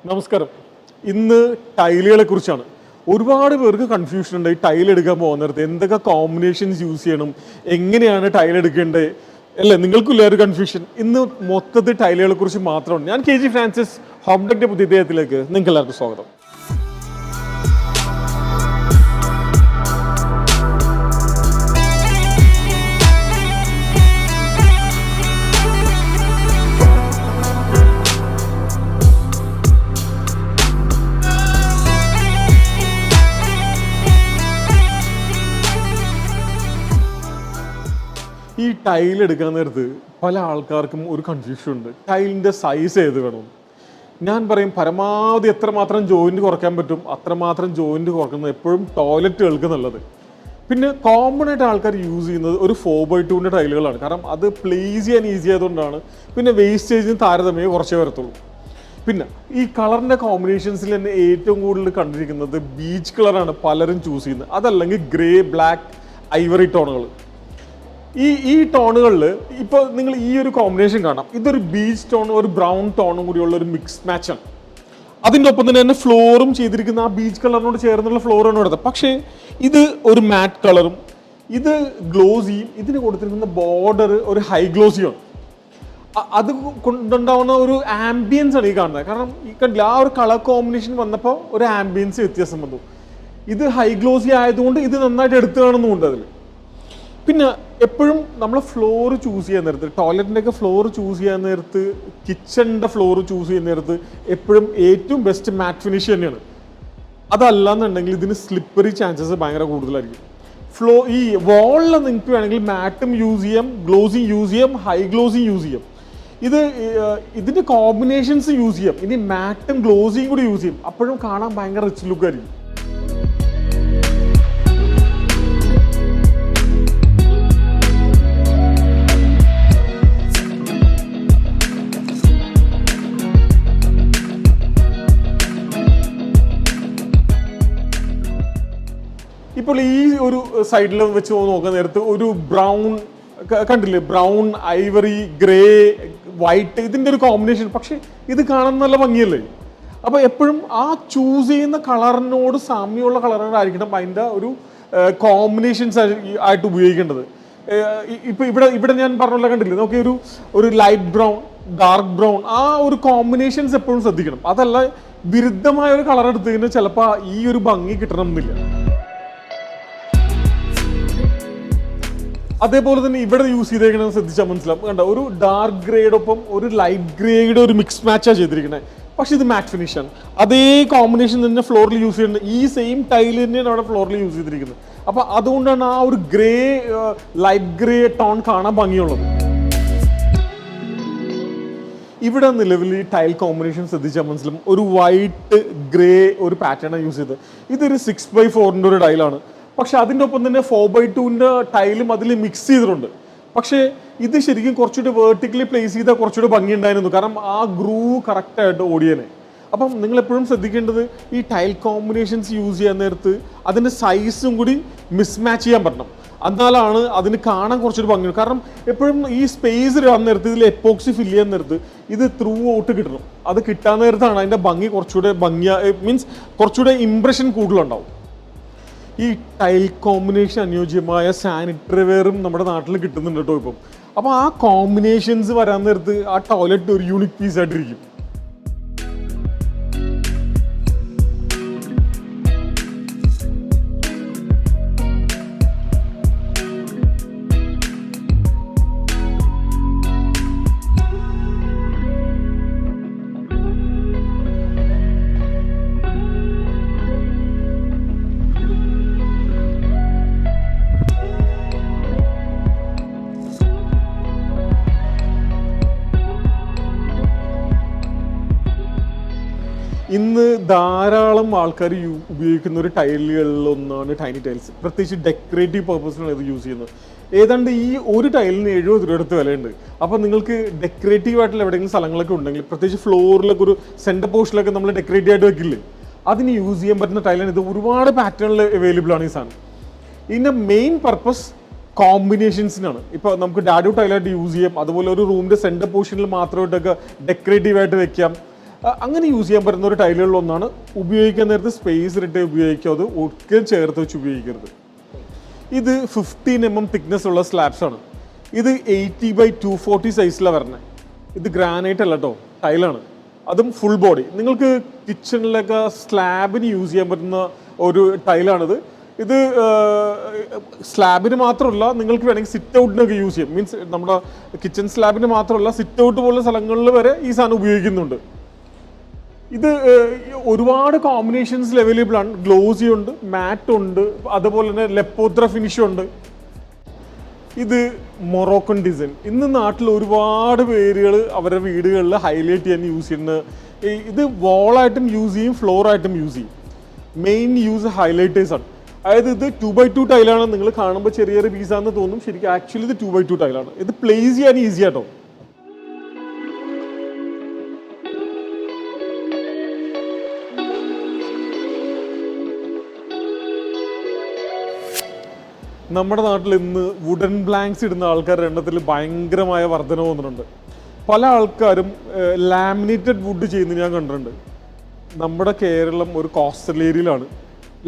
നമസ്കാരം. ഇന്ന് ടൈലുകളെ കുറിച്ചാണ്. ഒരുപാട് പേർക്ക് കൺഫ്യൂഷൻ ഉണ്ട്. ഈ ടൈൽ എടുക്കാൻ പോകുന്നിടത്ത് എന്തൊക്കെ കോമ്പിനേഷൻസ് യൂസ് ചെയ്യണം, എങ്ങനെയാണ് ടൈൽ എടുക്കേണ്ടത് അല്ലേ? നിങ്ങൾക്കില്ല ഒരു കൺഫ്യൂഷൻ. ഇന്ന് മൊത്തത്തിൽ ടൈലുകളെ കുറിച്ച് മാത്രമാണ്. ഞാൻ KG ഫ്രാൻസിസ്, ഹോംടെക്കിന്റെ പുതിയ അദ്ദേഹത്തിലേക്ക് നിങ്ങൾക്ക് എല്ലാവർക്കും സ്വാഗതം. ഈ ടൈൽ എടുക്കാൻ നേരത്ത് പല ആൾക്കാർക്കും ഒരു കൺഫ്യൂഷൻ ഉണ്ട്. ടൈലിൻ്റെ സൈസ് ഏത് വേണം? ഞാൻ പറയും പരമാവധി എത്രമാത്രം ജോയിൻറ്റ് കുറയ്ക്കാൻ പറ്റും അത്രമാത്രം ജോയിൻറ്റ് കുറക്കുന്നത് എപ്പോഴും ടോയ്ലറ്റുകൾക്ക് നല്ലത്. പിന്നെ കോമൺ ആയിട്ട് ആൾക്കാർ യൂസ് ചെയ്യുന്നത് ഒരു 4x2 ടൈലുകളാണ്. കാരണം അത് പ്ലേസ് ചെയ്യാൻ ഈസി ആയതുകൊണ്ടാണ്. പിന്നെ വേസ്റ്റേജിന് താരതമ്യം കുറച്ചേ വരത്തുള്ളൂ. പിന്നെ ഈ കളറിൻ്റെ കോമ്പിനേഷൻസിൽ തന്നെ ഏറ്റവും കൂടുതൽ കണ്ടിരിക്കുന്നത് ബീച്ച് കളറാണ് പലരും ചൂസ് ചെയ്യുന്നത്. അതല്ലെങ്കിൽ ഗ്രേ, ബ്ലാക്ക്, ഐവറി ടോണുകൾ. ഈ ടോണുകളിൽ ഇപ്പോൾ നിങ്ങൾ ഈ ഒരു കോമ്പിനേഷൻ കാണാം. ഇതൊരു ബീച്ച് ടോണും ഒരു ബ്രൗൺ ടോണും കൂടിയുള്ള ഒരു മിക്സ് മാച്ചാണ്. അതിൻ്റെ ഒപ്പം തന്നെ ഫ്ലോറും ചെയ്തിരിക്കുന്ന ആ ബീച്ച് കളറിനോട് ചേർന്നുള്ള ഫ്ലോറാണ് കൊടുത്തത്. പക്ഷേ ഇത് ഒരു മാറ്റ് കളറും, ഇത് ഗ്ലോസിയും, ഇതിന് കൊടുത്തിരിക്കുന്ന ബോർഡർ ഒരു ഹൈ ഗ്ലോസിയാണ്. അത് കൊണ്ടുണ്ടാവുന്ന ഒരു ആംബിയൻസ് ആണ് ഈ കാണുന്നത്. കാരണം ഈ കണ്ടില്ല, ആ ഒരു കളർ കോമ്പിനേഷൻ വന്നപ്പോൾ ഒരു ആംബിയൻസ് വ്യത്യാസം വന്നു. ഇത് ഹൈ ഗ്ലോസി ആയതുകൊണ്ട് ഇത് നന്നായിട്ട് എടുത്തു കാണുന്നുമുണ്ട് അതിൽ. പിന്നെ എപ്പോഴും നമ്മൾ ഫ്ലോർ ചൂസ് ചെയ്യാൻ നേരത്ത്, ടോയ്ലറ്റിൻ്റെയൊക്കെ ഫ്ലോർ ചൂസ് ചെയ്യാൻ നേരത്ത്, കിച്ചണിൻ്റെ ഫ്ലോർ ചൂസ് ചെയ്യുന്ന നേരത്ത് എപ്പോഴും ഏറ്റവും ബെസ്റ്റ് മാറ്റ് ഫിനിഷ് തന്നെയാണ്. അതല്ലാന്നുണ്ടെങ്കിൽ ഇതിന് സ്ലിപ്പറി ചാൻസസ് ഭയങ്കര കൂടുതലായിരിക്കും. ഈ വാളിൽ നിങ്ങൾക്ക് വേണമെങ്കിൽ മാറ്റും യൂസ് ചെയ്യാം, ഗ്ലോസിയും യൂസ് ചെയ്യാം, ഹൈ ഗ്ലോസിയും യൂസ് ചെയ്യാം. ഇതിൻ്റെ കോമ്പിനേഷൻസ് യൂസ് ചെയ്യാം. ഇനി മാറ്റും ഗ്ലോസിയും കൂടി യൂസ് ചെയ്യും. അപ്പോഴും കാണാൻ ഭയങ്കര റിച്ച് ലുക്കായിരിക്കും. ഇപ്പോൾ ഈ ഒരു സൈഡിൽ വെച്ച് നോക്കാൻ നേരത്ത് ഒരു ബ്രൗൺ കണ്ടില്ലേ, ബ്രൗൺ, ഐവറി, ഗ്രേ, വൈറ്റ്, ഇതിൻ്റെ ഒരു കോമ്പിനേഷൻ. പക്ഷേ ഇത് കാണാൻ നല്ല ഭംഗിയല്ലേ? അപ്പോൾ എപ്പോഴും ആ ചൂസ് ചെയ്യുന്ന കളറിനോട് സാമ്യമുള്ള കളറുകളായിരിക്കണം അതിൻ്റെ ഒരു കോമ്പിനേഷൻസ് ആയിട്ട് ഉപയോഗിക്കേണ്ടത്. ഇപ്പോൾ ഇവിടെ ഞാൻ പറഞ്ഞല്ലോ, കണ്ടില്ലേ, നോക്കി ഒരു ലൈറ്റ് ബ്രൗൺ, ഡാർക്ക് ബ്രൗൺ, ആ ഒരു കോമ്പിനേഷൻസ് എപ്പോഴും ശ്രദ്ധിക്കണം. അതല്ല വിരുദ്ധമായ ഒരു കളർ എടുത്തു കഴിഞ്ഞാൽ ചിലപ്പോൾ ഈ ഒരു ഭംഗി കിട്ടണമെന്നില്ല. അതേപോലെ തന്നെ ഇവിടെ യൂസ് ചെയ്തേക്കണമെന്ന് ശ്രദ്ധിച്ചാൽ മനസ്സിലാവും. കണ്ട, ഒരു ഡാർക്ക് ഗ്രേഡൊപ്പം ഒരു ലൈറ്റ് ഗ്രേയുടെ ഒരു മിക്സ് മാച്ചാണ് ചെയ്തിരിക്കുന്നത്. പക്ഷെ ഇത് മാറ്റ് ഫിനിഷാണ്. അതേ കോമ്പിനേഷൻ തന്നെ ഫ്ലോറിൽ യൂസ് ചെയ്യുന്നത്. ഈ സെയിം ടൈൽ തന്നെയാണ് അവിടെ ഫ്ലോറിൽ യൂസ് ചെയ്തിരിക്കുന്നത്. അപ്പോൾ അതുകൊണ്ടാണ് ആ ഒരു ഗ്രേ, ലൈറ്റ് ഗ്രേ ടോൺ കാണാൻ ഭംഗിയുള്ളത്. ഇവിടെ നിലവിൽ ഈ ടൈൽ കോമ്പിനേഷൻ ശ്രദ്ധിച്ചാൽ മനസ്സിലാവും. ഒരു വൈറ്റ്, ഗ്രേ ഒരു പാറ്റേണാണ് യൂസ് ചെയ്തത്. ഇതൊരു 6x4 ഒരു ടൈലാണ്. പക്ഷെ അതിൻ്റെ ഒപ്പം തന്നെ 4x2 ടൈലും അതിൽ മിക്സ് ചെയ്തിട്ടുണ്ട്. പക്ഷേ ഇത് ശരിക്കും കുറച്ചുകൂടി വേർട്ടിക്കലി പ്ലേസ് ചെയ്താൽ കുറച്ചുകൂടി ഭംഗി ഉണ്ടായിരുന്നു. കാരണം ആ ഗ്രൂവ് കറക്റ്റായിട്ട് ഓടിയനെ. അപ്പം നിങ്ങൾ എപ്പോഴും ശ്രദ്ധിക്കേണ്ടത് ഈ ടൈൽ കോമ്പിനേഷൻസ് യൂസ് ചെയ്യാൻ നേരത്ത് അതിൻ്റെ സൈസും കൂടി മിസ്മാച്ച് ചെയ്യാൻ പറ്റണം. എന്നാലാണ് അതിന് കാണാൻ കുറച്ചൊരു ഭംഗിയുണ്ട്. കാരണം എപ്പോഴും ഈ സ്പേസ് ഇടാൻ നേരത്ത്, ഇതിൽ എപ്പോക്സി ഫില്ല് ചെയ്യാൻ നേരത്ത് ഇത് ത്രൂ ഔട്ട് കിട്ടണം. അത് കിട്ടാൻ നേരത്താണ് അതിൻ്റെ ഭംഗി കുറച്ചുകൂടെ മീൻസ് കുറച്ചുകൂടെ ഇംപ്രഷൻ കൂടുതലുണ്ടാവും. ഈ ടൈൽ കോമ്പിനേഷൻ അനുയോജ്യമായ സാനിറ്ററി വെയറും നമ്മുടെ നാട്ടിൽ കിട്ടുന്നുണ്ട് കേട്ടോ ഇപ്പം. അപ്പോൾ ആ കോമ്പിനേഷൻസ് വരാൻ നേരത്ത് ആ ടോയ്ലറ്റ് ഒരു യൂണിക് പീസ് ആയിട്ടിരിക്കും. ഇന്ന് ധാരാളം ആൾക്കാർ ഉപയോഗിക്കുന്ന ഒരു ടൈലുകളിലൊന്നാണ് ടൈനി ടൈൽസ്. പ്രത്യേകിച്ച് ഡെക്കറേറ്റീവ് പർപ്പസിനാണ് ഇത് യൂസ് ചെയ്യുന്നത്. ഏതാണ്ട് ഈ ഒരു ടൈലിന് 70 രൂപ അടുത്ത് വിലയുണ്ട്. അപ്പോൾ നിങ്ങൾക്ക് ഡെക്കറേറ്റീവ് ആയിട്ടുള്ള എവിടെയെങ്കിലും സ്ഥലങ്ങളൊക്കെ ഉണ്ടെങ്കിൽ, പ്രത്യേകിച്ച് ഫ്ലോറിലൊക്കെ ഒരു സെൻറ്റർ പോർഷനിലൊക്കെ നമ്മൾ ഡെക്കറേറ്റീവ് ആയിട്ട് വെക്കില്ലേ, അതിന് യൂസ് ചെയ്യാൻ പറ്റുന്ന ടൈലാണ് ഇത്. ഒരുപാട് പാറ്റേണിൽ അവൈലബിൾ ആണ് ഈ സാധനം. ഇതിൻ്റെ മെയിൻ പർപ്പസ് കോമ്പിനേഷൻസിനാണ്. ഇപ്പോൾ നമുക്ക് ഡാഡു ടൈലായിട്ട് യൂസ് ചെയ്യാം. അതുപോലെ ഒരു റൂമിൻ്റെ സെൻറ്റർ പോർഷനിൽ മാത്രമായിട്ടൊക്കെ ഡെക്കറേറ്റീവ് ആയിട്ട് വെക്കാം. അങ്ങനെ യൂസ് ചെയ്യാൻ പറ്റുന്ന ഒരു ടൈലുകളിലൊന്നാണ്. ഉപയോഗിക്കാൻ നേരത്ത് സ്പേസ് ഇട്ട് ഉപയോഗിക്കുക, അത് ഒട്ടും ചേർത്ത് വെച്ച് ഉപയോഗിക്കരുത്. ഇത് 15 mm തിക്നെസ് ഉള്ള സ്ലാബ്സ് ആണ്. ഇത് 80x240 സൈസിലാണ് വരുന്നത്. ഇത് ഗ്രാനൈറ്റ് അല്ല കേട്ടോ, ടൈലാണ്, അതും ഫുൾ ബോഡി. നിങ്ങൾക്ക് കിച്ചണിലൊക്കെ സ്ലാബിന് യൂസ് ചെയ്യാൻ പറ്റുന്ന ഒരു ടൈലാണിത്. ഇത് സ്ലാബിന് മാത്രമല്ല, നിങ്ങൾക്ക് വേണമെങ്കിൽ സിറ്റ് ഔട്ടിനൊക്കെ യൂസ് ചെയ്യും. മീൻസ് നമ്മുടെ കിച്ചൺ സ്ലാബിന് മാത്രമല്ല, സിറ്റ് ഔട്ട് പോലുള്ള സ്ഥലങ്ങളിൽ വരെ ഈ സാധനം ഉപയോഗിക്കുന്നുണ്ട്. ഇത് ഒരുപാട് കോമ്പിനേഷൻസിൽ അവൈലബിൾ ആണ്. ഗ്ലോസി ഉണ്ട്, മാറ്റ് ഉണ്ട്, അതുപോലെ തന്നെ ലെപ്പോത്ര ഫിനിഷ് ഉണ്ട്. ഇത് മൊറോക്കൻ ഡിസൈൻ. ഇന്ന് നാട്ടിൽ ഒരുപാട് പേരുകൾ അവരുടെ വീടുകളിൽ ഹൈലൈറ്റ് ചെയ്യാൻ യൂസ് ചെയ്യുന്നത്. ഇത് വോളായിട്ടും യൂസ് ചെയ്യും, ഫ്ലോറായിട്ടും യൂസ് ചെയ്യും. മെയിൻ യൂസ് ഹൈലൈറ്റേഴ്സ് ആണ്. അതായത് ഇത് 2x2 ടൈലാണ്. നിങ്ങൾ കാണുമ്പോൾ ചെറിയൊരു പീസാന്ന് തോന്നും, ശരിക്കും ആക്ച്വലി ഇത് 2x2 ടൈലാണ്. ഇത് പ്ലേസ് ചെയ്യാൻ ഈസി ആട്ടോ. നമ്മുടെ നാട്ടിൽ ഇന്ന് വുഡൻ ബ്ലാങ്ക്സ് ഇടുന്ന ആൾക്കാരുടെ എണ്ണത്തിൽ ഭയങ്കരമായ വർധന വന്നിട്ടുണ്ട്. പല ആൾക്കാരും ലാമിനേറ്റഡ് വുഡ് ചെയ്യുന്നത് ഞാൻ കണ്ടിട്ടുണ്ട്. നമ്മുടെ കേരളം ഒരു കോസ്റ്റൽ ഏരിയയിലാണ്.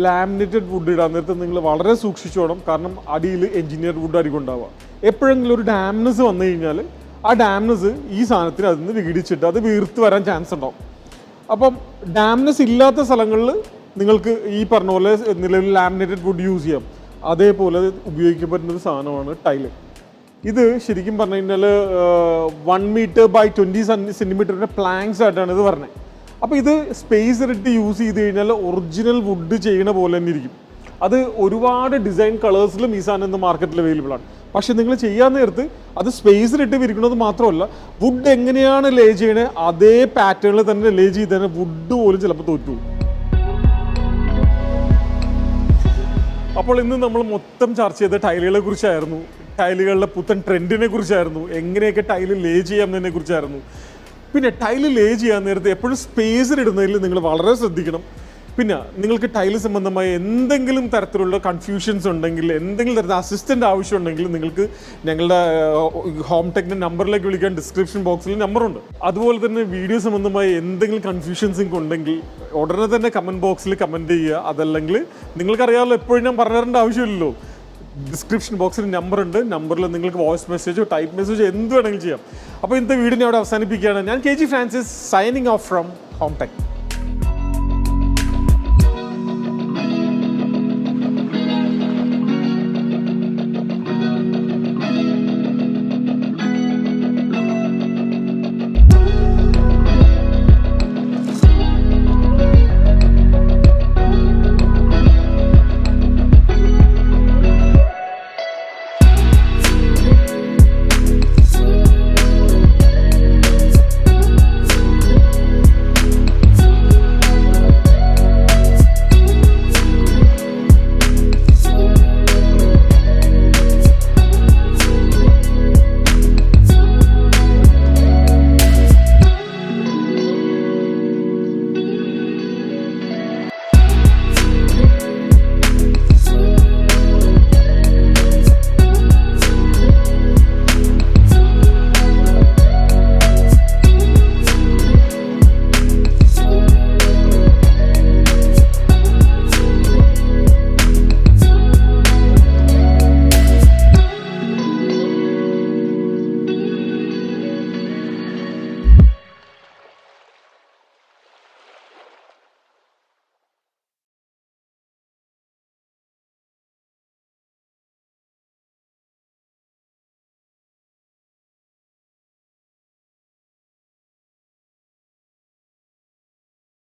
ലാമിനേറ്റഡ് വുഡ് ഇടാൻ നേരത്തെ നിങ്ങൾ വളരെ സൂക്ഷിച്ചു വേണം. കാരണം അടിയിൽ എഞ്ചിനീയർ വുഡ് ആയിരിക്കും ഉണ്ടാവുക. എപ്പോഴെങ്കിലും ഒരു ഡാംനെസ് വന്നു കഴിഞ്ഞാൽ ആ ഡാംനെസ് ഈ സാധനത്തിന് അതിൽ നിന്ന് വീടിച്ചിട്ട് അത് വീർത്ത് വരാൻ ചാൻസ് ഉണ്ടാവും. അപ്പം ഡാംനെസ് ഇല്ലാത്ത സ്ഥലങ്ങളിൽ നിങ്ങൾക്ക് ഈ പറഞ്ഞ പോലെ നിലവിൽ ലാമിനേറ്റഡ് വുഡ് യൂസ് ചെയ്യാം. അതേപോലെ ഉപയോഗിക്കാൻ പറ്റുന്ന ഒരു സാധനമാണ് ടൈല്. ഇത് ശരിക്കും പറഞ്ഞു കഴിഞ്ഞാൽ 1 മീറ്റർ ബൈ 20 സെൻറ്റിമീറ്ററിൻ്റെ പ്ലാങ്ക്സ് ആയിട്ടാണ് ഇത് പറഞ്ഞത്. അപ്പോൾ ഇത് സ്പേസ് ഇട്ട് യൂസ് ചെയ്ത് കഴിഞ്ഞാൽ ഒറിജിനൽ വുഡ് ചെയ്യണ പോലെ തന്നെ ഇരിക്കും. അത് ഒരുപാട് ഡിസൈൻ കളേഴ്സിലും ഈ സാധനം ഇന്ന് മാർക്കറ്റിൽ അവൈലബിൾ ആണ്. പക്ഷെ നിങ്ങൾ ചെയ്യാൻ നേരത്ത് അത് സ്പേസിലിട്ട് വിരിക്കുന്നത് മാത്രമല്ല, വുഡ് എങ്ങനെയാണ് ലേ ചെയ്യണേ അതേ പാറ്റേണിൽ തന്നെ ലേ ചെയ്ത് തന്നെ വുഡ് പോലും ചിലപ്പോൾ തോറ്റു. അപ്പോൾ ഇന്ന് നമ്മൾ മൊത്തം ചർച്ച ചെയ്ത ടൈലുകളെ കുറിച്ചായിരുന്നു, ടൈലുകളുടെ പുത്തൻ ട്രെൻഡിനെ കുറിച്ചായിരുന്നു, എങ്ങനെയൊക്കെ ടൈല് ലേ ചെയ്യാമെന്നതിനെ കുറിച്ചായിരുന്നു. പിന്നെ ടൈല് ലേ ചെയ്യാൻ നേരത്തെ എപ്പോഴും സ്പേസിലിടുന്നതിൽ നിങ്ങൾ വളരെ ശ്രദ്ധിക്കണം. പിന്നെ നിങ്ങൾക്ക് ടൈല് സംബന്ധമായ എന്തെങ്കിലും തരത്തിലുള്ള കൺഫ്യൂഷൻസ് ഉണ്ടെങ്കിൽ, എന്തെങ്കിലും തരത്തിൽ അസിസ്റ്റൻ്റ് ആവശ്യമുണ്ടെങ്കിൽ നിങ്ങൾക്ക് ഞങ്ങളുടെ ഹോം ടെക്കിൻ്റെ നമ്പറിലേക്ക് വിളിക്കാൻ ഡിസ്ക്രിപ്ഷൻ ബോക്സിൽ നമ്പറുണ്ട്. അതുപോലെ തന്നെ വീഡിയോ സംബന്ധമായ എന്തെങ്കിലും കൺഫ്യൂഷൻസ് ഉണ്ടെങ്കിൽ ഉടനെ തന്നെ കമൻറ്റ് ബോക്സിൽ കമൻറ്റ് ചെയ്യുക. അതല്ലെങ്കിൽ നിങ്ങൾക്കറിയാമല്ലോ, എപ്പോഴും ഞാൻ പറഞ്ഞു തരേണ്ട ആവശ്യമില്ലല്ലോ, ഡിസ്ക്രിപ്ഷൻ ബോക്സിൽ നമ്പറുണ്ട്. നമ്പറിൽ നിങ്ങൾക്ക് വോയിസ് മെസ്സേജോ ടൈപ്പ് മെസ്സേജോ എന്ത് വേണമെങ്കിലും ചെയ്യാം. അപ്പോൾ ഇന്നത്തെ വീഡിയോ അവിടെ അവസാനിപ്പിക്കുകയാണ്. ഞാൻ KG Francis, signing off from home tech.